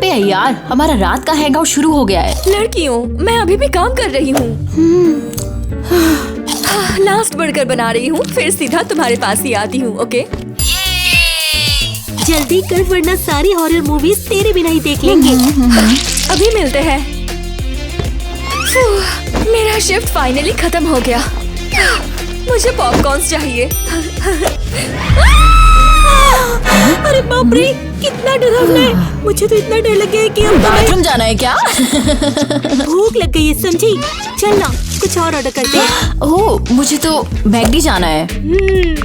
पे है यार, हमारा रात का हैंगआउट शुरू हो गया है। लड़की हूँ मैं, अभी भी काम कर रही हूँ। लास्ट बर्गर बना रही हूँ, फिर सीधा तुम्हारे पास ही आती हूँ। ओके जल्दी कर वरना सारी हॉरर मूवीज तेरे बिना ही देख लेंगे। अभी मिलते हैं। मेरा शिफ्ट फाइनली खत्म हो गया। मुझे पॉपकॉर्न्स चाहिए। अरे बाप रे, कितना डरावना है। मुझे तो इतना डर लग गया है कि अब बाथरूम जाना है क्या? भूख लग गई है, समझी? चल ना कुछ और ऑर्डर करते हैं। ओह, मुझे तो मैकडी जाना है।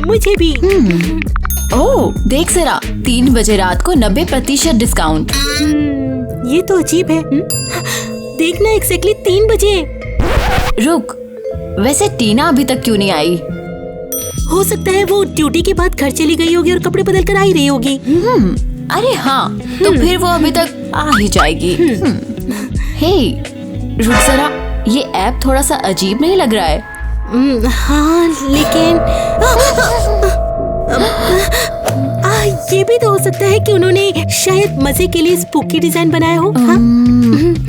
मुझे भी। ओह, देख जरा, 3 बजे रात को 90% डिस्काउंट। ये तो अजीब है। देखना एग्जैक्टली 3 बजे। रुक, वैसे टीना अभी तक क्यों नहीं आई? हो सकता है वो ड्यूटी के बाद घर चली गई होगी और कपड़े बदल कर आ ही रही होगी। अरे हाँ, तो फिर वो अभी तक आ ही जाएगी। हे, रुक जरा, ये ऐप थोड़ा सा अजीब नहीं लग रहा है? हाँ लेकिन ये भी तो हो सकता है कि उन्होंने शायद मजे के लिए स्पूकी डिजाइन बनाया हो।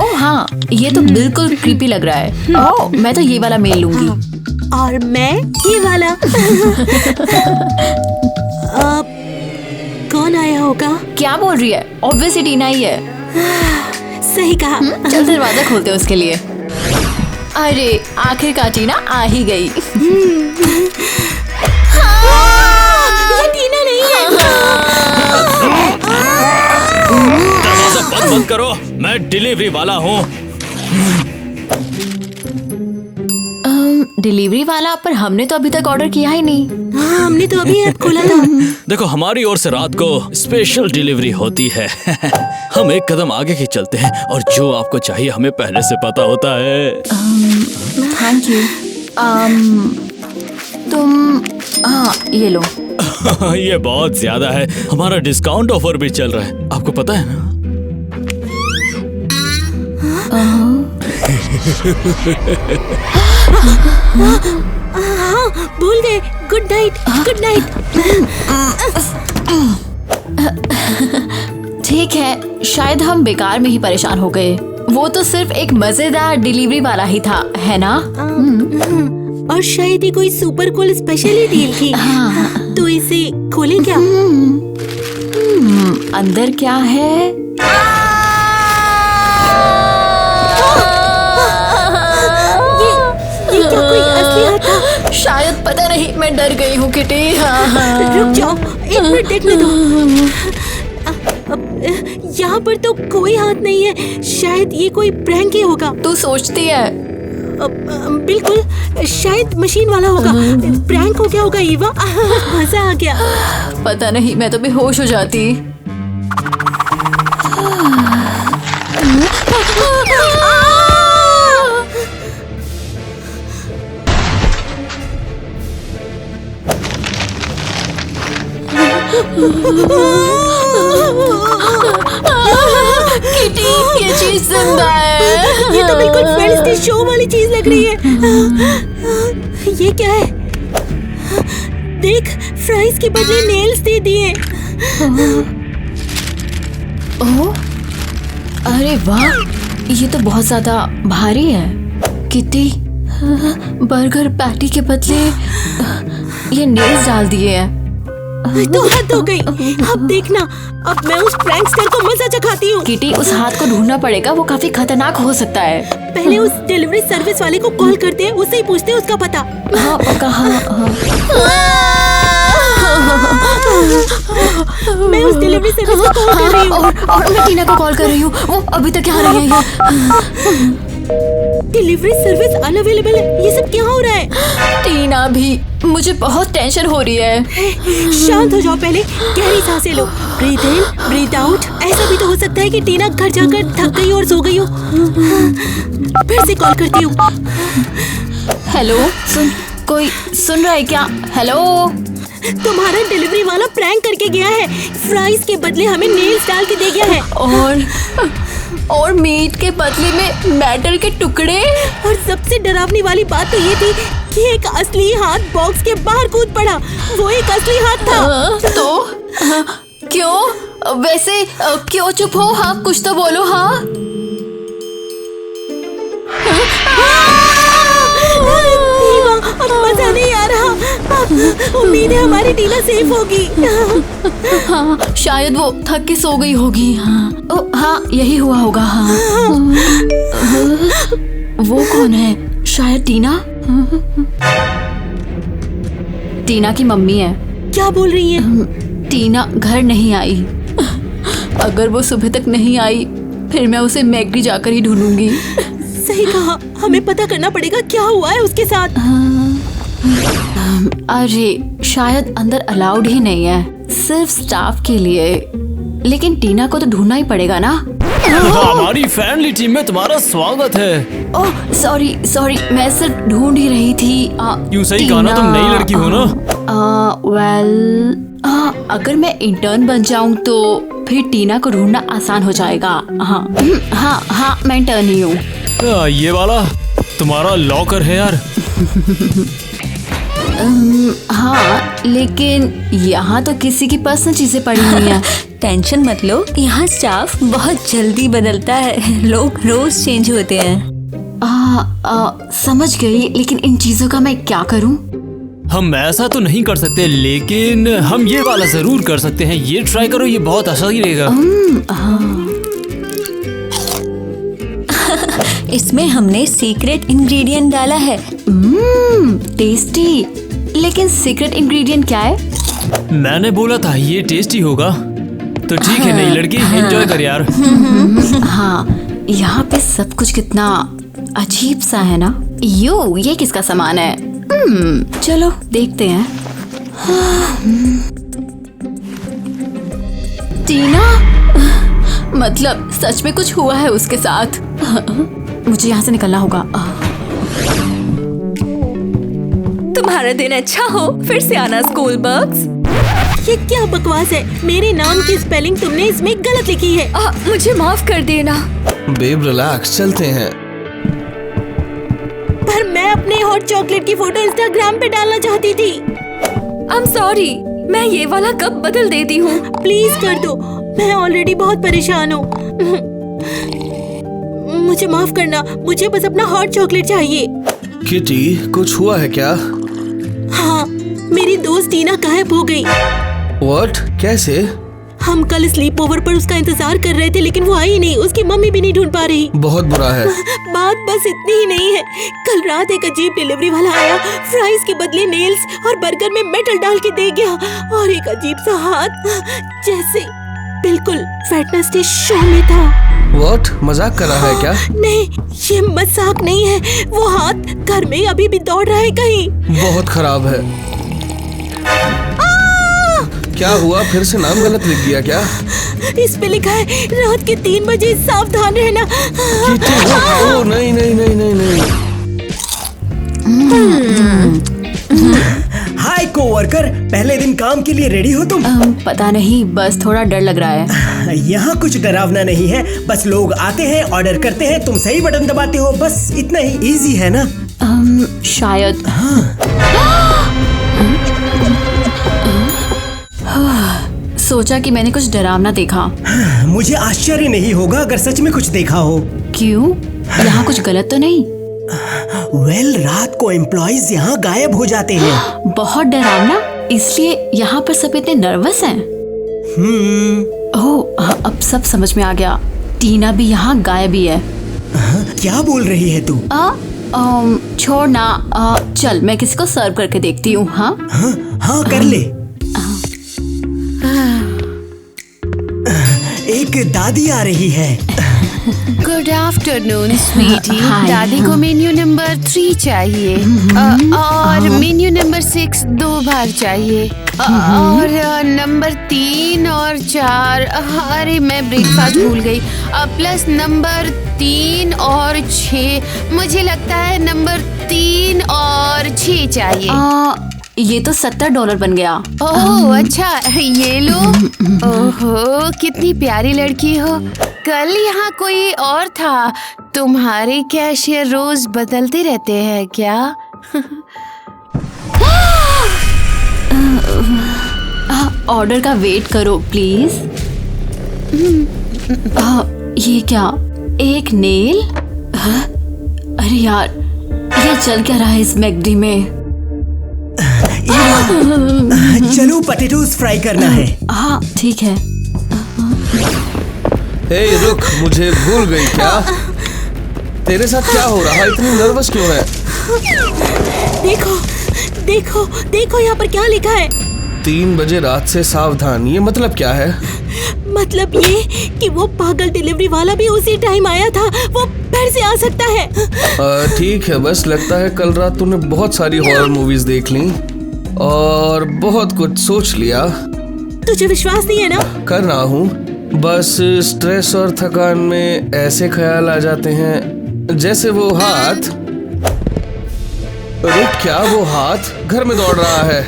ओह हाँ, ये तो बिल्कुल क्रीपी लग रहा है। ओह, मैं तो ये वाला मेल लूंगी। और मैं ये वाला। कौन आया होगा? क्या बोल रही है? ऑब्वियसली टीना ही है। सही कहा। चल दरवाजा खोलते हैं उसके लिए। अरे आखिरकार टीना आ ही गई। ये टीना नहीं है। दरवाजा बंद करो, मैं डिलीवरी वाला हूँ। डिलीवरी वाला? पर हमने तो अभी तक ऑर्डर किया ही नहीं। हाँ, हमने तो अभी ऐप खोला था। देखो, हमारी ओर से रात को स्पेशल डिलीवरी होती है। हम एक कदम आगे ही चलते हैं और जो आपको चाहिए हमें पहले से पता होता है। Thank you. तुम हाँ ये लो। ये बहुत ज्यादा है, हमारा डिस्काउंट ऑफर भी चल रहा है, आपको पता है ना? हाँ, भूल गए। Good night, good night. ठीक है, शायद हम बेकार में ही परेशान हो गए। वो तो सिर्फ एक मजेदार डिलीवरी वाला ही था, है ना? और शायद ये कोई सुपर कूल स्पेशल डील थी। तो इसे खोलें क्या? अंदर क्या है? ये क्या कोई असली हाथ था? शायद, पता नहीं, मैं डर गई हूँ किटी। रुक जाओ, 1 मिनट देखने दो। यहाँ पर तो कोई हाथ नहीं है, शायद ये कोई प्रैंक ही होगा। तू सोचती है? बिल्कुल, शायद मशीन वाला होगा। प्रैंक हो गया होगा ईवा। मजा आ गया। पता नहीं, मैं तो बेहोश हो जाती। किटी, ये चीज जिंदा है। ये तो बिल्कुल फ्रेंड्स के शो वाली चीज लग रही है। ये क्या है? देख, फ्राइज के बदले नेल्स दे दिए। ओह, अरे वाह, ये तो बहुत ज्यादा भारी है। किटी, बर्गर पैटी के बदले ये नेल्स डाल दिए हैं। तो हद हो गई। अब देखना, अब मैं उस प्रैंकस्टर को मजा चखाती हूँ। किटी, उस हाथ को ढूंढना पड़ेगा, वो काफी खतरनाक हो सकता है। पहले उस डिलीवरी सर्विस वाले को कॉल करते हैं, उससे ही पूछते हैं उसका पता। हाँ, कहाँ? मैं उस डिलीवरी सर्विस को कॉल कर रही हूँ। और मैं टीना को कॉल कर रही हूँ, वो अभी तक यहाँ नहीं आई है। डिलीवरी सर्विस अनअवेलेबल है। ये सब क्या हो रहा है? टीना भी, मुझे बहुत टेंशन हो रही है। शांत हो जाओ, पहले गहरी सांसें लो। ब्रीथ इन, ब्रीथ आउट। ऐसा भी तो हो सकता है कि टीना घर जाकर थक गई और सो गई हो। फिर से कॉल करती हूँ। हेलो, कोई सुन रहा है क्या? हेलो, तुम्हारा डिलीवरी वाला प्रैंक करके गया है। फ्राइज के बदले हमें नेल्स डाल के दे गया है। और मीट के बदले में मेटल के टुकड़े। और सबसे डरावनी वाली बात तो ये थी कि एक असली हाथ बॉक्स के बाहर कूद पड़ा। वो एक असली हाथ था। तो क्यों? वैसे क्यों चुप हो? हाँ कुछ तो बोलो। हाँ अब मजा नहीं आ रहा। उम्मीद है हमारी टीना सेफ होगी। हाँ शायद वो थक के सो गई होगी। हाँ हाँ यही हुआ होगा। हाँ वो कौन है? शायद टीना। टीना की मम्मी है। क्या बोल रही है? टीना घर नहीं आई। अगर वो सुबह तक नहीं आई फिर मैं उसे मैकडी जाकर ही ढूंढूंगी। सही कहा, हमें पता करना पड़ेगा क्या हुआ है उसके साथ। अरे शायद अंदर अलाउड ही नहीं है, सिर्फ स्टाफ के लिए। लेकिन टीना को तो ढूंढना ही पड़ेगा ना। हमारी फैमिली टीम में तुम्हारा स्वागत है। ओह सॉरी मैं सिर्फ ढूंढ ही रही थी। यूं सही कहा ना, तुम नई लड़की हो ना। अगर मैं इंटर्न बन जाऊं तो फिर टीना को ढूंढना आसान हो जाएगा। हाँ मैं इंटर्न ही हूँ। ये वाला तुम्हारा लॉकर है यार। हाँ लेकिन यहाँ तो किसी की पर्सनल चीजें पड़ी हुई हैं। टेंशन मत लो, यहाँ स्टाफ बहुत जल्दी बदलता है, लोग रोज चेंज होते हैं। समझ गई, लेकिन इन चीजों का मैं क्या करूँ? हम ऐसा तो नहीं कर सकते, लेकिन हम ये वाला जरूर कर सकते हैं। ये ट्राई करो, ये बहुत अच्छा ही रहेगा। इसमें हमने सीक्रेट इंग्रेडिएंट डाला है। टेस्टी। लेकिन सीक्रेट इंग्रेडिएंट क्या है? मैंने बोला था ये टेस्टी होगा। तो ठीक है नई लड़की, एंजॉय कर यार। हाँ यहाँ पे सब कुछ कितना अजीब सा है ना। ये किसका सामान है? चलो देखते हैं। टीना, मतलब सच में कुछ हुआ है उसके साथ। मुझे यहाँ से निकलना होगा। तुम्हारा दिन अच्छा हो, फिर से आना स्कूल बग्स। ये क्या बकवास है? मेरे नाम की स्पेलिंग तुमने इसमें गलत लिखी है। मुझे माफ कर देना। बेब रिलैक्स, चलते हैं। पर मैं अपने हॉट चॉकलेट की फोटो इंस्टाग्राम पे डालना चाहती थी। आई एम सॉरी, मैं ये वाला कप बदल देती हूँ। प्लीज कर दो, मैं ऑलरेडी बहुत परेशान हूँ। मुझे माफ करना, मुझे बस अपना हॉट चॉकलेट चाहिए। किटी, कुछ हुआ है क्या? हाँ, मेरी दोस्त टीना गायब हो गई। व्हाट? कैसे? हम कल स्लीप ओवर पर उसका इंतजार कर रहे थे, लेकिन वो आई नहीं। उसकी मम्मी भी नहीं ढूंढ पा रही। बहुत बुरा है। बात बस इतनी ही नहीं है। कल रात एक अजीब डिलीवरी वाला आया, फ्राइज के बदले नेल्स और बर्गर में मेटल डाल के दे गया, और एक अजीब सा हाथ, जैसे बिल्कुल वेडनेसडे शो में था। व्हाट? मजाक कर रहा है क्या? नहीं, ये मजाक नहीं है। वो हाथ घर में अभी भी दौड़ रहा है कहीं। बहुत खराब है। क्या हुआ? फिर से नाम गलत लिख दिया क्या? इस पे लिखा है रात के 3 बजे सावधान रहना। किटी, ओ नहीं नहीं नहीं नहीं नहीं। हाय कोवर्कर, पहले दिन काम के लिए रेडी हो तुम? पता नहीं, बस थोड़ा डर लग रहा है। यहाँ कुछ डरावना नहीं है, बस लोग आते हैं, ऑर्डर करते हैं, तुम सही बटन दबाते हो, बस इतना ही। इजी है ना? शायद। सोचा कि मैंने कुछ डरावना देखा। मुझे आश्चर्य नहीं होगा अगर सच में कुछ देखा हो। क्यों? यहाँ कुछ गलत तो नहीं? रात को एम्प्लॉइज यहाँ गायब हो जाते हैं। बहुत डरावना, इसलिए यहाँ पर सब इतने नर्वस हैं। ओह, अब सब समझ में आ गया। टीना भी यहाँ गायब ही है। क्या बोल रही है तू? छोड़ ना, चल मैं किसी को सर्व करके देखती हूँ। हाँ कर ले। एक दादी आ रही है। Good afternoon sweety. Hi. दादी को मेन्यू नंबर 3 चाहिए और मेन्यू नंबर 6 2 बार चाहिए और नंबर 3 और 4, अरे मैं ब्रेकफास्ट भूल गई, प्लस नंबर 3 और 6, मुझे लगता है नंबर 3 और 6 चाहिए। ये तो $70 बन गया। ओह अच्छा, ये लो। ओहो, कितनी प्यारी लड़की हो। कल यहाँ कोई और था। तुम्हारे कैशियर रोज बदलते रहते हैं क्या? ऑर्डर का वेट करो प्लीज। ये क्या, एक नेल? अरे यार, ये चल क्या रहा है इस मैकडी में? चलो पोटैटोज फ्राई करना है। हाँ ठीक है। हे रुक, मुझे भूल गई क्या? तेरे साथ क्या हो रहा है? इतनी नर्वस क्यों है? देखो देखो देखो, यहाँ पर क्या लिखा है? 3 बजे रात से सावधान, ये मतलब क्या है? मतलब ये कि वो पागल डिलीवरी वाला भी उसी टाइम आया था, वो फिर से आ सकता है। ठीक है, बस लगता है कल रात तूने बहुत सारी हॉरर मूवीज देख ली और बहुत कुछ सोच लिया। तुझे विश्वास नहीं है ना? कर रहा हूँ, बस स्ट्रेस और थकान में ऐसे ख्याल आ जाते हैं जैसे वो हाथ। रुक, क्या वो हाथ घर में दौड़ रहा है?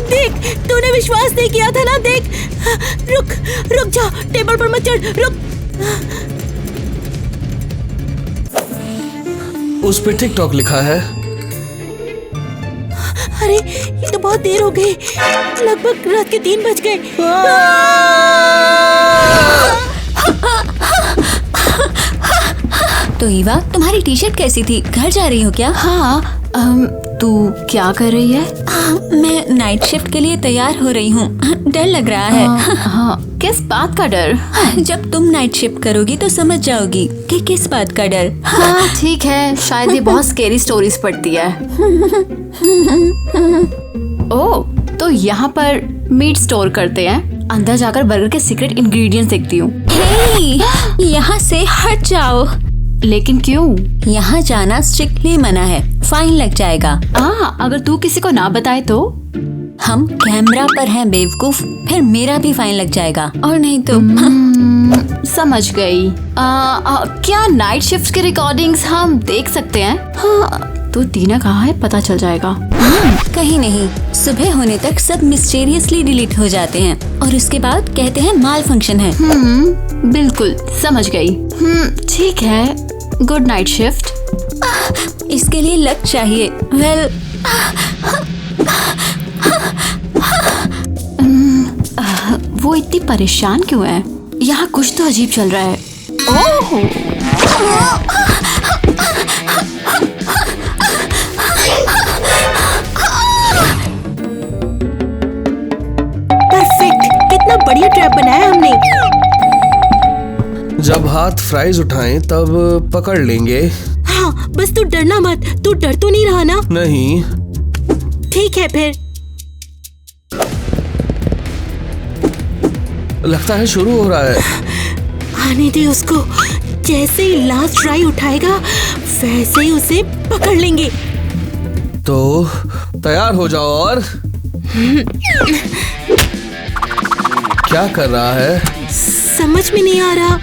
देख, तूने विश्वास नहीं किया था ना? देख, रुक रुक जा, टेबल पर मत चढ़, रुक। उस पे टिकटॉक लिखा है। अरे ये तो बहुत देर हो गई, लगभग रात के 3 बज गए। तो ईवा, तुम्हारी टी शर्ट कैसी थी? घर जा रही हो क्या? हाँ, तू क्या कर रही है? मैं नाइट शिफ्ट के लिए तैयार हो रही हूँ। डर लग रहा है। हाँ, किस बात का डर? जब तुम नाइट शिफ्ट करोगी तो समझ जाओगी कि किस बात का डर। हाँ ठीक है, शायद ये बहुत स्केरी स्टोरीज पढ़ती है। ओह, तो यहाँ पर मीट स्टोर करते हैं। अंदर जाकर बर्गर के सीक्रेट इंग्रेडिएंट्स देखती हूँ। हे, यहाँ से हट जाओ। लेकिन क्यों? यहाँ जाना स्ट्रिक्टली मना है, फाइन लग जाएगा। अगर तू किसी को ना बताए तो? हम कैमरा पर हैं बेवकूफ, फिर मेरा भी फाइन लग जाएगा। और नहीं तो समझ गई। क्या नाइट शिफ्ट के रिकॉर्डिंग्स हम देख सकते हैं? हाँ, तो टीना कहाँ है पता चल जाएगा। कहीं नहीं, सुबह होने तक सब मिस्टीरियसली डिलीट हो जाते हैं और उसके बाद कहते हैं माल फंक्शन है। बिल्कुल समझ गई। ठीक है, गुड नाइट शिफ्ट। इसके लिए लक चाहिए। वेल, वो इतनी परेशान क्यों है? यहाँ कुछ तो अजीब चल रहा है। ओह, परफेक्ट, कितना बढ़िया ट्रैप बनाया हमने। जब हाथ फ्राइज उठाएं तब पकड़ लेंगे। हाँ, बस तू डरना मत। तू डर तो नहीं रहा ना? नहीं। ठीक है फिर। लगता है शुरू हो रहा है। आने दे उसको। जैसे ही लास्ट ट्राई उठाएगा वैसे ही उसे पकड़ लेंगे। तो तैयार हो जाओ। और क्या कर रहा है? समझ में नहीं आ रहा।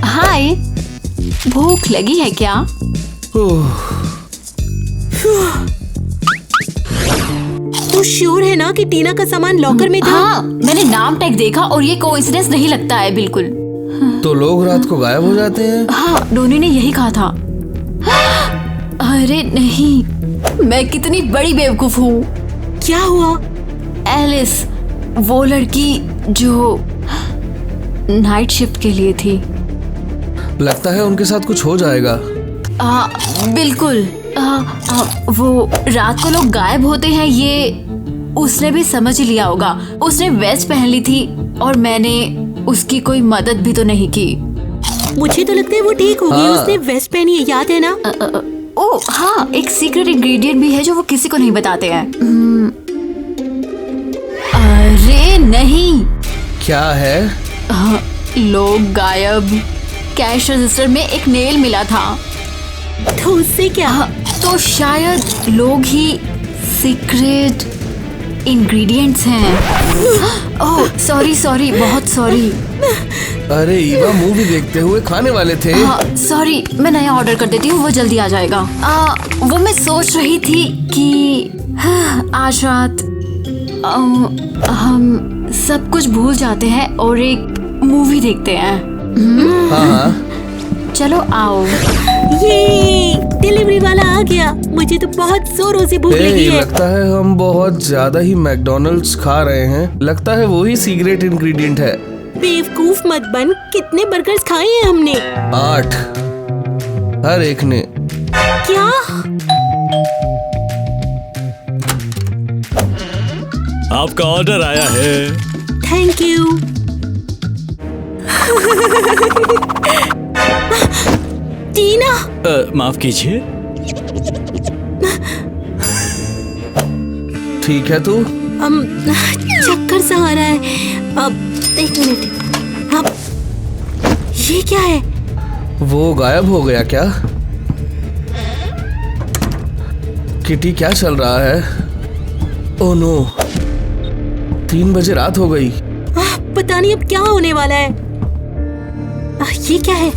हाय, भूख लगी है क्या? तू श्योर है ना कि टीना का सामान लॉकर में था? हाँ, मैंने नाम टैग देखा और ये कोइंसिडेंस नहीं लगता है बिल्कुल। तो लोग रात को गायब हो जाते हैं? हाँ, डोनी ने यही कहा था। अरे नहीं, मैं कितनी बड़ी बेवकूफ हूँ। क्या हुआ? एलिस, वो लड़की जो नाइट शिफ्ट के लिए थी। लगता है उनके साथ कुछ हो जाएगा। बिल्कुल। वो रात को लोग गायब होते हैं, ये उसने भी समझ ही लिया होगा। उसने वेस्ट पहन ली थी और मैंने उसकी कोई मदद भी तो नहीं की। मुझे तो लगता है वो ठीक होगी। हाँ। उसने वेस्ट पहनी है, याद है ना? ओह हाँ, एक सीक्रेट इंग्रेडिएंट भी है जो वो किसी को नहीं बताते हैं। अरे नहीं। क्या है? लोग गायब। कैश रजिस्टर में एक नेल मिला था। तो उससे क्या? तो शायद लोग ही सीक्रेट इंग्रेडिएंट्स हैं। ओह सॉरी, बहुत सॉरी। अरे ईवा, मूवी देखते हुए खाने वाले थे। हाँ सॉरी, मैं नया ऑर्डर कर देती हूँ, वो जल्दी आ जाएगा। वो मैं सोच रही थी कि आज रात हम सब कुछ भूल जाते हैं और एक मूवी देखते हैं। हाँ हाँ। चलो आओ। ये डिलीवरी वाला आ गया। मुझे तो बहुत जोरों से भूख लगी है। लगता है हम बहुत ज्यादा ही मैकडोनल्ड्स खा रहे हैं। लगता है वही सीक्रेट इंग्रेडिएंट है। बेवकूफ मत बन। कितने बर्गर्स खाए हैं हमने? 8, हर एक ने। क्या? आपका ऑर्डर आया है। Thank you. टीना, माफ कीजिए। ठीक है तू। चक्कर सा आ रहा है। अब एक मिनट। अब ये क्या है? वो गायब हो गया क्या? किटी क्या चल रहा है? ओह नो, 3 बजे रात हो गई। पता नहीं अब क्या होने वाला है। ये क्या है?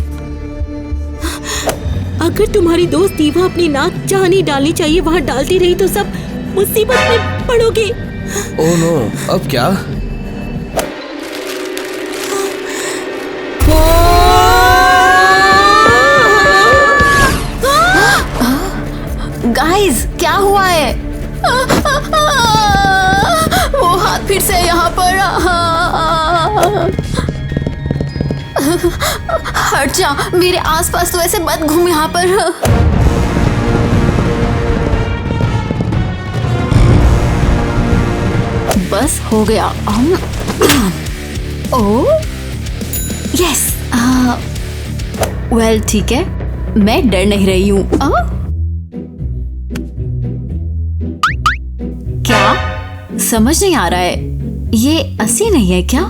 अगर तुम्हारी दोस्त ईवा अपनी नाक जहाँ नहीं डालनी चाहिए वहाँ डालती रही तो सब मुसीबत में पड़ोगे। ओह नो, अब क्या? गाइस, क्या हुआ है? वो हाथ फिर से यहाँ पर। हट जा, मेरे आसपास तो ऐसे मत घूम यहाँ पर। बस हो गया। ओ यस। वेल ठीक है, मैं डर नहीं रही हूँ। क्या समझ नहीं आ रहा है? ये असली नहीं है क्या?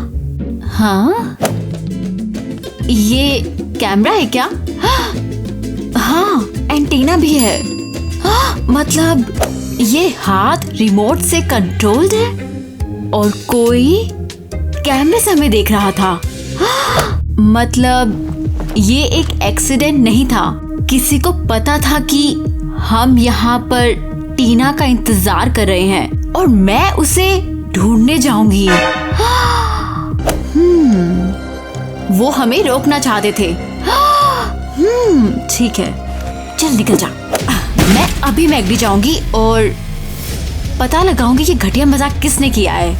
हाँ, ये कैमरा है क्या? हाँ, एंटीना भी है। मतलब ये हाथ रिमोट से कंट्रोल्ड है और कोई कैमरे से हमें देख रहा था। मतलब ये एक एक्सीडेंट नहीं था। किसी को पता था कि हम यहाँ पर टीना का इंतजार कर रहे हैं और मैं उसे ढूंढने जाऊंगी। वो हमें रोकना चाहते थे। ठीक है, चल निकल जा। मैं अभी मैगडी जाऊंगी और पता लगाऊंगी कि घटिया मजाक किसने किया है।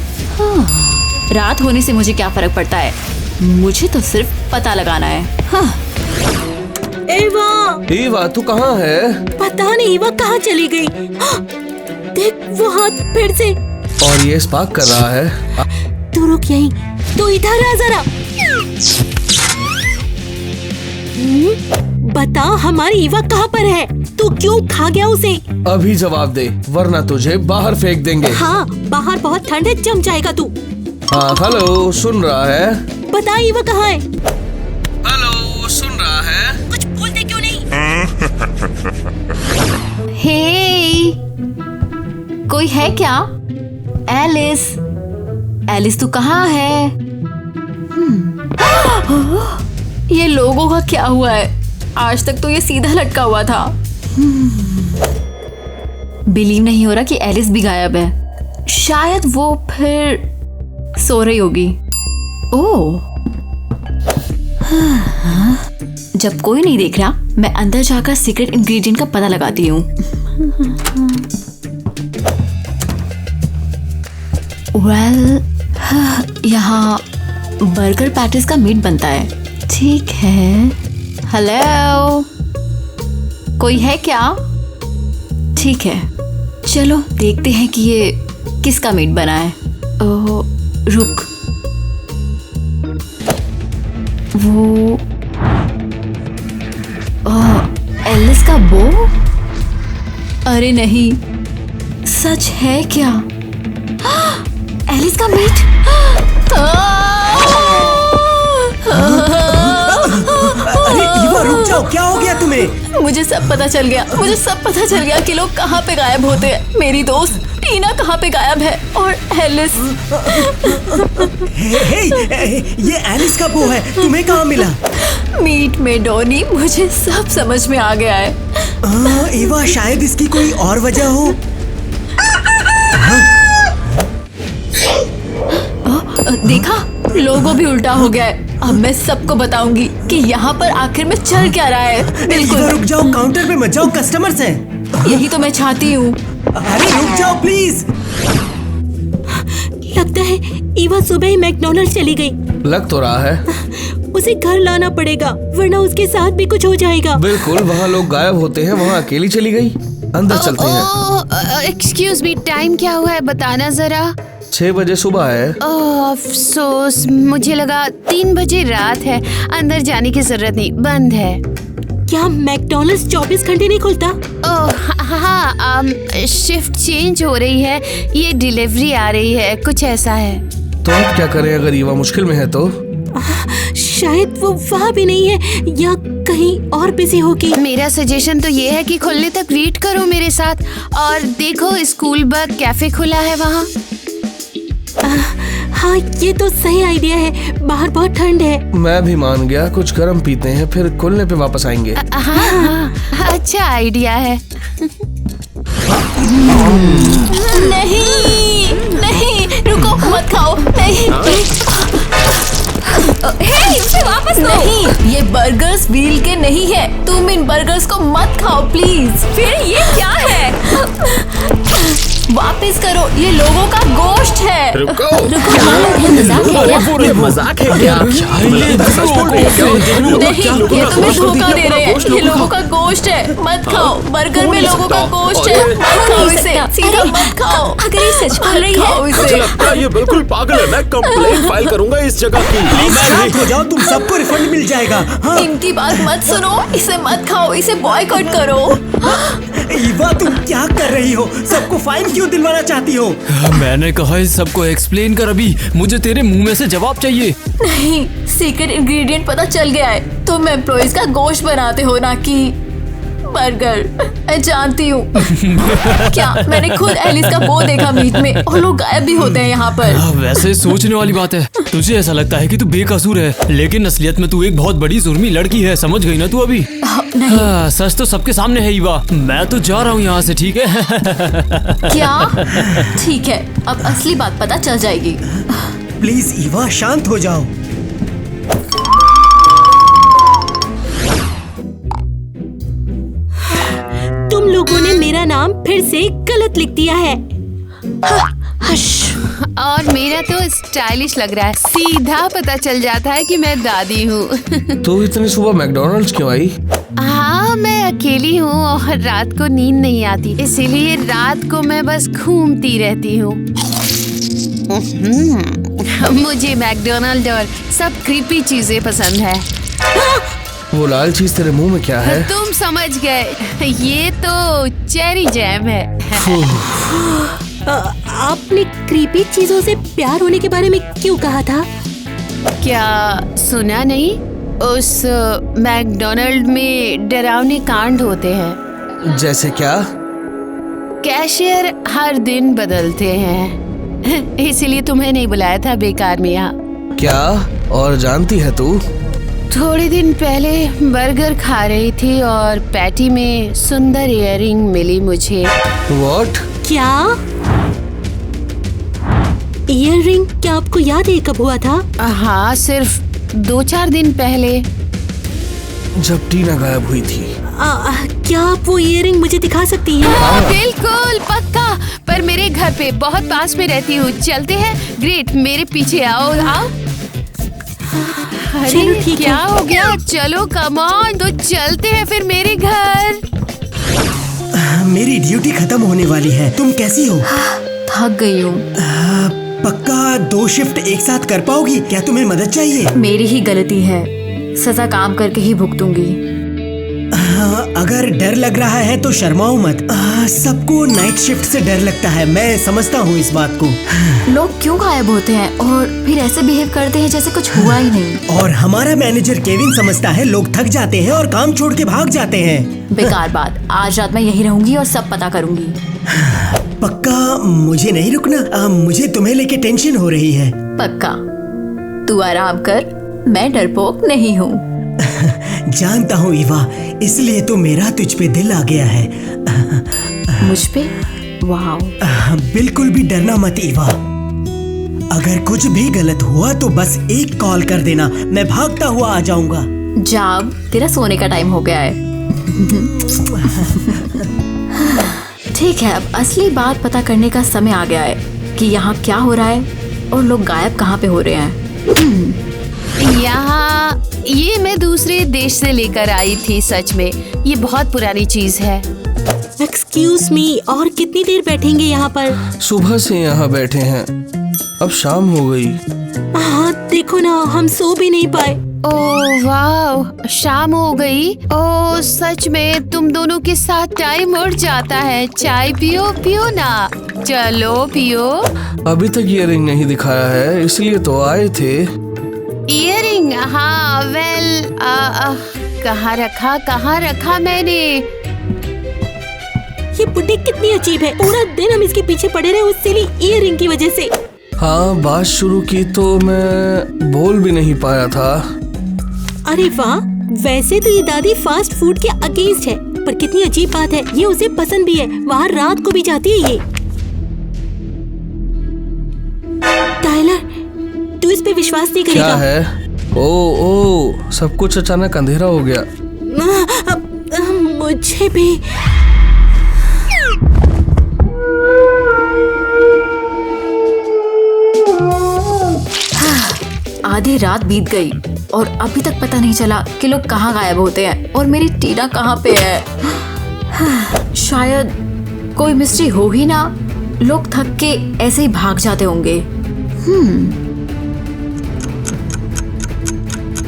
रात होने से मुझे क्या फर्क पड़ता है? मुझे तो सिर्फ पता लगाना है। एवा, ईवा तू कहाँ है? पता नहीं ईवा कहाँ चली गई। देख वो हाथ फिर से। और ये स्पार्क कर रहा है। तू रुक यहीं। तू इधर आ जरा। बता हमारी ईवा कहाँ पर है? तू क्यों खा गया उसे? अभी जवाब दे वरना तुझे बाहर फेंक देंगे। हाँ, बाहर बहुत ठंड है, जम जाएगा तू। हाँ हेलो, सुन रहा है? बता ईवा कहाँ है? हेलो, सुन रहा है? कुछ बोलते क्यों नहीं? हे, कोई है क्या? एलिस, एलिस तू कहाँ है? ये लोगों का क्या हुआ है? आज तक तो ये सीधा लटका हुआ था। बिलीव नहीं हो रहा कि एलिस भी गायब है। शायद वो फिर सो रही होगी। ओह, जब कोई नहीं देख रहा, मैं अंदर जाकर सीक्रेट इंग्रेडिएंट का पता लगाती हूँ। वेल, यहाँ बर्गर पैटीज का मीट बनता है। ठीक है। हेलो, कोई है क्या? ठीक है, चलो देखते हैं कि ये किसका मीट बना है। ओह, रुक, वो एलिस का बो? अरे नहीं, सच है क्या? एलिस का मीट? अरे ईवा रुक जाओ, क्या हो गया तुम्हें? मुझे सब पता चल गया। मुझे सब पता चल गया कि लोग कहाँ पे गायब होते हैं। मेरी दोस्त टीना कहाँ पे गायब है और एलिस। हे, ये एलिस का बो है, तुम्हें कहाँ मिला? मीट में डॉनी, मुझे सब समझ में आ गया है। ईवा शायद इसकी कोई और वजह हो। देखा, लोगो भी उल्टा हो गया है। अब मैं सबको बताऊंगी कि यहाँ पर आखिर में चल क्या रहा है। ईवा बिल्कुल रुक जाओ, काउंटर पे मत जाओ, कस्टमर्स हैं। यही तो मैं चाहती हूँ। अरे रुक जाओ प्लीज। लगता है ईवा सुबह ही मैकडॉनल्ड्स चली गई। लग तो रहा है। उसे घर लाना पड़ेगा वरना उसके साथ भी कुछ हो जाएगा। बिल्कुल, वहाँ लोग गायब होते हैं, वहाँ अकेली चली गई। अंदर चलते हैं। एक्सक्यूज मी, टाइम क्या हुआ है बताना जरा। 6 बजे सुबह है। अफसोस, मुझे लगा 3 बजे रात है। अंदर जाने की जरूरत नहीं, बंद है। क्या मैकडॉनल्ड्स 24 घंटे नहीं खुलता? हाँ, शिफ्ट चेंज हो रही है, ये डिलीवरी आ रही है, कुछ ऐसा है। तो अब क्या करें अगर ईवा मुश्किल में है तो? शायद वो वहाँ भी नहीं है या कहीं और बिजी होगी। मेरा सजेशन तो ये है कि खुलने तक वेट करो मेरे साथ, और देखो स्कूल बग कैफे खुला है वहाँ। हाँ, ये तो सही आइडिया है। बाहर बहुत ठंड है। मैं भी मान गया, कुछ गर्म पीते हैं, फिर खुलने पे वापस आएंगे। हाँ, अच्छा आइडिया है। नहीं, रुको, मत खाओ। नहीं, इसे वापस दो। नहीं, ये बर्गर्स व्हील के नहीं है। तुम इन बर्गर्स को मत खाओ प्लीज। फिर ये क्या है? वापस करो, ये लोगों का गोश्त है। रुको, ये मजाक है क्या? नहीं, ये तुम्हें धोखा दे रहे हैं। ये लोगों का गोश्त है, मत खाओ। बर्गर में लोगों का गोश्त है, मत खाओ इसे। सीधा मत खाओ। अगर ये सच बोल रही है, खाओ मुझे इसे। लगता है ये बिल्कुल पागल है। मैं कंप्लेंट फाइल करूंगा इस जगह की। प्लीज शांत हो जाओ, तुम सबको रिफंड मिल जाएगा। हाँ इनकी बात मत सुनो, इसे मत खाओ, इसे बॉयकॉट करो। ईवा, तुम क्या कर रही हो? सबको फाइन क्यों दिलवाना चाहती हो? मैंने कहा इस सबको एक्सप्लेन कर, अभी मुझे तेरे मुंह में से जवाब चाहिए। नहीं, सीक्रेट इंग्रेडिएंट पता चल गया है। तुम एम्प्लॉइज का गोश्त बनाते हो, ना कि बर्गर। मैं जानती हूँ। क्या मैंने खुद एलिस का वो देखा मीट में, और लोग गायब भी होते हैं यहाँ पर। वैसे सोचने वाली बात है। तुझे ऐसा लगता है कि तू बेकसूर है, लेकिन असलियत में तू एक बहुत बड़ी जुर्मी लड़की है। समझ गई ना तू अभी? नहीं। सच तो सबके सामने है ईवा। मैं तो जा रहा हूँ यहाँ से, ठीक है? क्या? ठीक है, अब असली बात पता चल जाएगी। प्लीज ईवा, शांत हो जाओ। तुम लोगों ने मेरा नाम फिर से गलत लिख दिया है। और मेरा तो स्टाइलिश लग रहा है, सीधा पता चल जाता है कि मैं दादी हूँ। तो इतनी सुबह मैकडॉनल्ड्स क्यों आई? हाँ, मैं अकेली हूँ और रात को नींद नहीं आती, इसीलिए रात को मैं बस घूमती रहती हूँ। मुझे मैकडॉनल्ड और सब क्रीपी चीजें पसंद है। वो लाल चीज तेरे मुंह में क्या है? तुम समझ गए, ये तो चेरी जैम है। आपने क्रीपी चीजों से प्यार होने के बारे में क्यों कहा था? क्या सुना नहीं? उस मैकडॉनल्ड में डरावने कांड होते हैं। जैसे क्या? कैशियर हर दिन बदलते हैं। इसीलिए तुम्हें नहीं बुलाया था बेकार में यहाँ। क्या? और जानती है तू? थोड़े दिन पहले बर्गर खा रही थी और पैटी में सुंदर इयररिंग मिली मुझे। What? क्या इयररिंग? क्या आपको याद है कब हुआ था? हाँ, सिर्फ 2-4 दिन पहले। जब टीना गायब हुई थी। क्या आप वो इयररिंग मुझे दिखा सकती हैं? बिल्कुल, पक्का। पर मेरे घर पे बहुत पास में रहती हूँ। चलते हैं? ग्रेट, मेरे पीछे आओ। चलो, ठीक है। क्या हो गया? चलो कम ऑन, तो चलते हैं फिर मेरे घर। मेरी ड्यूटी खत्म होने वाली है। तुम कैसी हो? थक गई हूँ। पक्का 2 शिफ्ट एक साथ कर पाओगी? क्या तुम्हें मदद चाहिए? मेरी ही गलती है, सजा काम करके ही भुगतूंगी। अगर डर लग रहा है तो शर्माओ मत। सबको नाइट शिफ्ट से डर लगता है, मैं समझता हूँ इस बात को। लोग क्यों गायब होते हैं और फिर ऐसे बिहेव करते हैं जैसे कुछ हुआ ही नहीं। और हमारा मैनेजर केविन समझता है लोग थक जाते हैं और काम छोड़ के भाग जाते हैं। बेकार बात। आज रात मैं यहीं रहूंगी और सब पता करूंगी। पक्का मुझे नहीं रुकना? मुझे तुम्हें लेके टेंशन हो रही है। पक्का। तू आराम कर, मैं डरपोक नहीं हूँ। जानता हूँ ईवा, इसलिए तो मेरा तुझ पे दिल आ गया है। मुझ पे? वाह। बिल्कुल भी डरना मत ईवा। अगर कुछ भी गलत हुआ तो बस एक कॉल कर देना, मैं भागता हुआ आ जाऊंगा। जाब, तेरा सोने का टाइम हो गया है। ठीक है, अब असली बात पता करने का समय आ गया है कि यहाँ क्या हो रहा है और लोग गायब कहाँ पे हो रहे हैं। यहाँ ये मैं दूसरे देश से लेकर आई थी। सच में ये बहुत पुरानी चीज है। एक्सक्यूज मी, और कितनी देर बैठेंगे यहाँ पर? सुबह से यहाँ बैठे हैं, अब शाम हो गई। हाँ देखो ना, हम सो भी नहीं पाए। ओह वाह, शाम हो गई। ओह सच में तुम दोनों के साथ टाइम उड़ जाता है। चाय पियो, पियो ना, चलो पियो। अभी तक ईयरिंग नहीं दिखाया है, इसलिए तो आए थे। इयरिंग? हाँ वेल, कहाँ रखा मैंने? ये बुड्ढी कितनी अजीब है, पूरा दिन हम इसके पीछे पड़े रहे उस सिली ईयरिंग की वजह से। हाँ, बात शुरू की तो मैं बोल भी नहीं पाया था। अरे वाह, वैसे तो ये दादी फास्ट फूड के अगेंस्ट है, पर कितनी अजीब बात है, ये उसे पसंद भी है। वहाँ रात को भी जाती है ये। टाइलर, तू इस पे विश्वास नहीं करेगा। क्या है? ओ, सब कुछ अचानक अंधेरा हो गया। मुझे भी। आधी रात बीत गई और अभी तक पता नहीं चला कि लोग कहाँ गायब होते हैं और मेरी टीना कहाँ पे है। शायद कोई मिस्ट्री हो ही ना, लोग थक के ऐसे ही भाग जाते होंगे।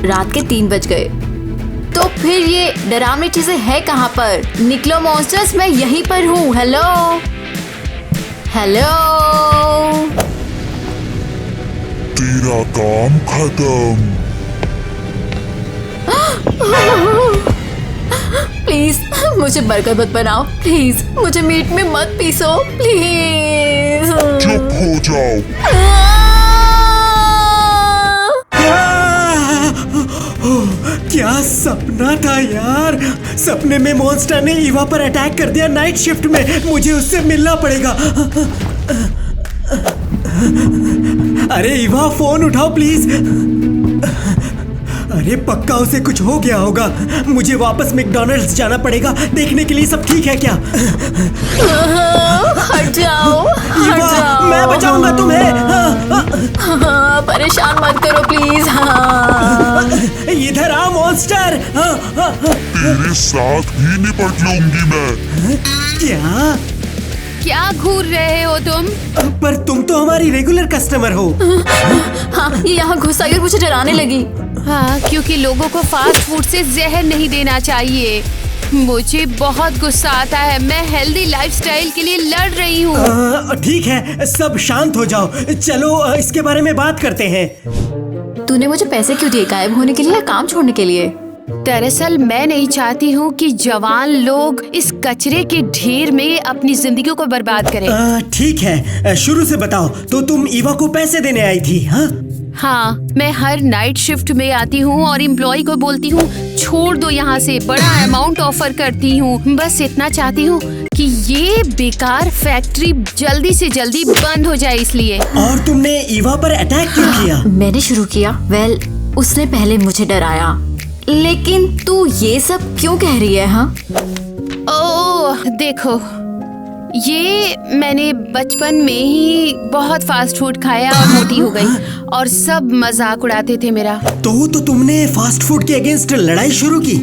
रात के 3 बज गए, तो फिर ये डरावनी चीजें है कहाँ पर? निकलो मॉन्स्टर्स, मैं यहीं पर हूँ। Hello hello. तेरा काम खत्म। प्लीज मुझे बर्गर मत बनाओ, प्लीज मुझे मीट में मत पीसो, प्लीज। चुप हो जाओ। क्या सपना था यार। सपने में मॉन्स्टर ने ईवा पर अटैक कर दिया नाइट शिफ्ट में। मुझे उससे मिलना पड़ेगा। अरे ईवा, फोन उठाओ प्लीज। अरे पक्का उसे कुछ हो गया होगा। मुझे वापस मैकडॉनल्ड्स जाना पड़ेगा देखने के लिए सब ठीक है क्या। हट जाओ, हट ईवा, जाओ। मैं बचाऊंगा तुम्हें। परेशान मत करो प्लीज। इधर आ मॉन्स्टर। तेरे साथ भी निपट लूंगी मैं। क्या घूर रहे हो तुम? पर तुम तो हमारी रेगुलर कस्टमर हो। हाँ, ये यहाँ घुस आई और मुझे डराने लगी। हाँ, क्योंकि लोगों को फास्ट फूड से जहर नहीं देना चाहिए। मुझे बहुत गुस्सा आता है। मैं हेल्दी लाइफस्टाइल के लिए लड़ रही हूँ। ठीक है, सब शांत हो जाओ। चलो इसके बारे में बात करते हैं। तूने मुझे पैसे क्यों दिए? गायब होने के लिए या काम छोड़ने के लिए? दरअसल मैं नहीं चाहती हूँ कि जवान लोग इस कचरे के ढेर में अपनी जिंदगी को बर्बाद करें। ठीक है, शुरू से बताओ। तो तुम ईवा को पैसे देने आई थी? हाँ, मैं हर नाइट शिफ्ट में आती हूँ और एम्प्लॉय को बोलती हूँ छोड़ दो यहाँ से, बड़ा अमाउंट ऑफर करती हूँ। बस इतना चाहती हूँ कि ये बेकार फैक्ट्री जल्दी से जल्दी बंद हो जाए, इसलिए। और तुमने ईवा पर अटैक क्यों किया? मैंने शुरू किया। वेल, उसने पहले मुझे डराया। लेकिन तू ये सब क्यों कह रही है? हाँ, ओह देखो, ये मैंने बचपन में ही बहुत फास्ट फूड खाया और मोटी हो गई और सब मजाक उड़ाते थे मेरा। तो तुमने फास्ट फूड के अगेंस्ट लड़ाई शुरू की?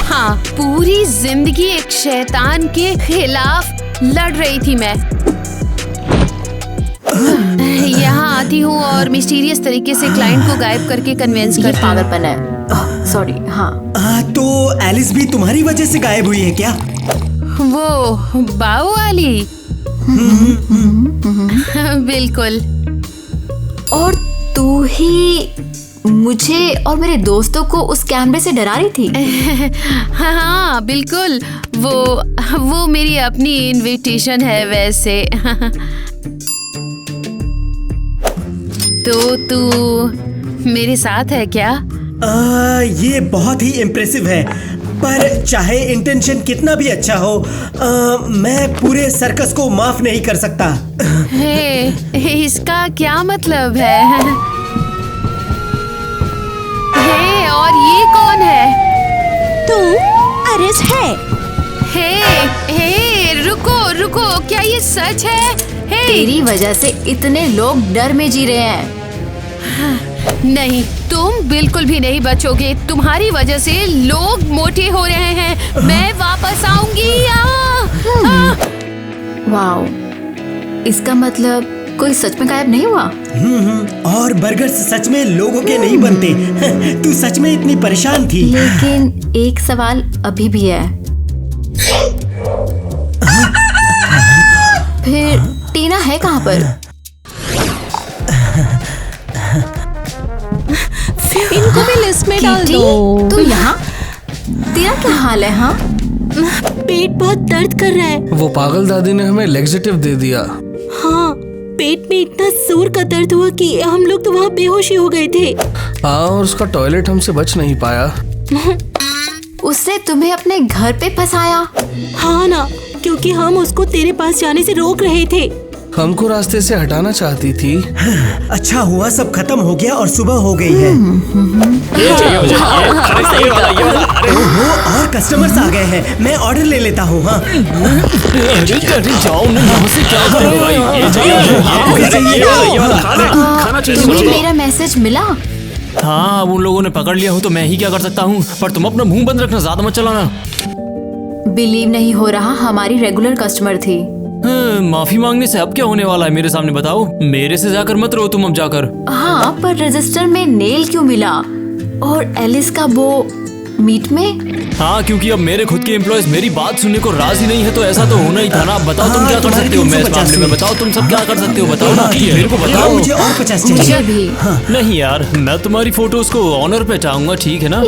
हाँ, पूरी जिंदगी एक शैतान के खिलाफ लड़ रही थी मैं। यहाँ आती हूँ और मिस्टीरियस तरीके से क्लाइंट को गायब करके कन्विंस ये करती हूँ। पागलपन है। सॉरी। हाँ, तो एलिस भी तुम्हारी वजह से गायब हुई है क्या? वो बाऊ वाली? बिल्कुल। और तू ही मुझे और मेरे दोस्तों को उस कैमरे से डरा रही थी? हाँ बिल्कुल, वो मेरी अपनी इनविटेशन है वैसे। तो तू मेरे साथ है क्या? ये बहुत ही इम्प्रेसिव है। पर चाहे इंटेंशन कितना भी अच्छा हो, मैं पूरे सर्कस को माफ नहीं कर सकता। हे, इसका क्या मतलब है? हे, और ये कौन है? तू अरेस है। हे, रुको, क्या ये सच है? हे, तेरी वजह से इतने लोग डर में जी रहे हैं। नहीं, तुम बिल्कुल भी नहीं बचोगे। तुम्हारी वजह से लोग मोटे हो रहे हैं। मैं वापस आऊंगी। वाओ, इसका मतलब कोई सच में गायब नहीं हुआ। और बर्गर्स सच में लोगों के नहीं बनते। तू सच में इतनी परेशान थी। लेकिन एक सवाल अभी भी है। फिर टीना है कहाँ पर? इनको भी लिस्ट में डाल किटी, दो। तू यहाँ? तेरा क्या हाल है? हाँ, पेट बहुत दर्द कर रहा है। वो पागल दादी ने हमें लेक्सेटिव दे दिया। हाँ, पेट में इतना जोर का दर्द हुआ कि हम लोग तो वहाँ बेहोश ही हो गए थे। हाँ, और उसका टॉयलेट हमसे बच नहीं पाया। उसने तुम्हें अपने घर पे फंसाया? हाँ ना, क्योंकि हम उसको तेरे पास जाने से रोक रहे थे। हमको रास्ते से हटाना चाहती थी। अच्छा हुआ सब खत्म हो गया और सुबह हो गई है। ओहो, और कस्टमर्स आ गए हैं। मैं ऑर्डर ले लेता हूँ। हाँ, जाओ नहीं, यहाँ से क्या करोगे भाई? खाना चाहिए तुम्हें मुझे। मेरा मैसेज मिला? हाँ, अब उन लोगों ने पकड़ लिया हो तो मैं ही क्या कर सकता हूँ। पर तुम अपना मुंह बंद रखना, ज्यादा मत चलाना। बिलीव नहीं हो रहा, हमारी रेगुलर कस्टमर थी। माफी मांगने से अब क्या होने वाला है? मेरे सामने बताओ। मेरे से जाकर मत रो तुम अब जाकर। हाँ, पर रजिस्टर में नेल क्यों मिला? और एलिस का वो मीट में? हाँ, क्योंकि अब मेरे खुद के एम्प्लॉयज मेरी बात सुनने को राजी नहीं है, तो ऐसा तो होना ही था ना। बताओ तुम क्या कर सकते हो? मैं इस मामले में बताओ, तुम सब क्या कर सकते हो? बताओ ना, मेरे को बताओ। मुझे और 50 मुझे चाहिए। भी। नहीं यार, मैं तुम्हारी फोटोज को ऑनर पे चाहूंगा, ठीक है ना?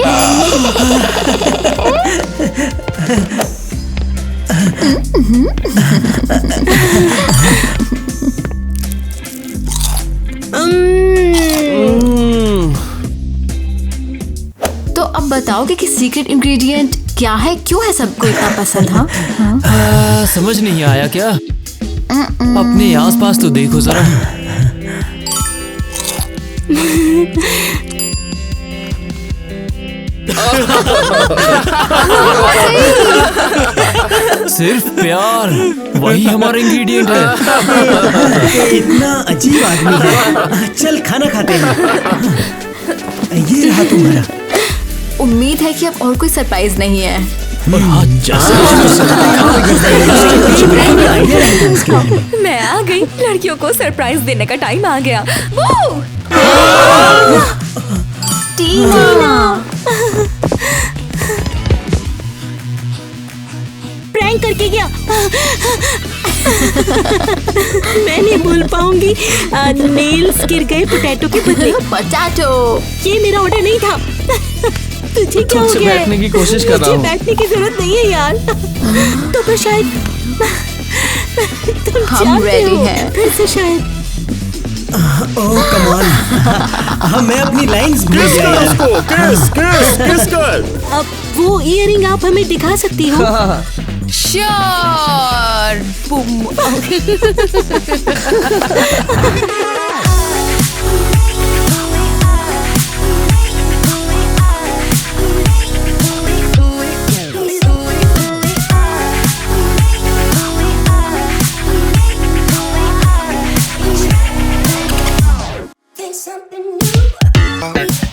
तो अब बताओगे कि सीक्रेट इंग्रेडिएंट क्या है? क्यों है सबको इतना पसंद? हाँ, समझ नहीं आया क्या? अपने आसपास तो देखो जरा। सिर्फ प्यार, वही हमारा इंग्रेडिएंट है। इतना अजीब आदमी है। चल खाना खाते हैं। ये रहा तुम्हारा। उम्मीद है कि अब और कोई सरप्राइज नहीं है। और हाँ, मैं आ गई। लड़कियों को सरप्राइज देने का टाइम आ गया। वो टीना, प्रैंक करके गया। मैं नहीं भूल पाऊंगी। नेल्स गिर गए पोटैटो के बदले। पोटैटो। ये मेरा ऑर्डर नहीं था। तुझे क्या हो खुद से गया है? बैठने की कोशिश कर रहा मुझे हूँ। बैठने की जरूरत नहीं है यार। तो फिर शायद तुम हम जानते ready हो। हैं। फिर से शायद। ओह कम ऑन। हाँ, मैं अपनी लाइंस भूल किस गया कर यार। उसको, किस कर। अब वो इयरिंग आप हमें दिखा सकती हो? Sure. Bum. There's something new.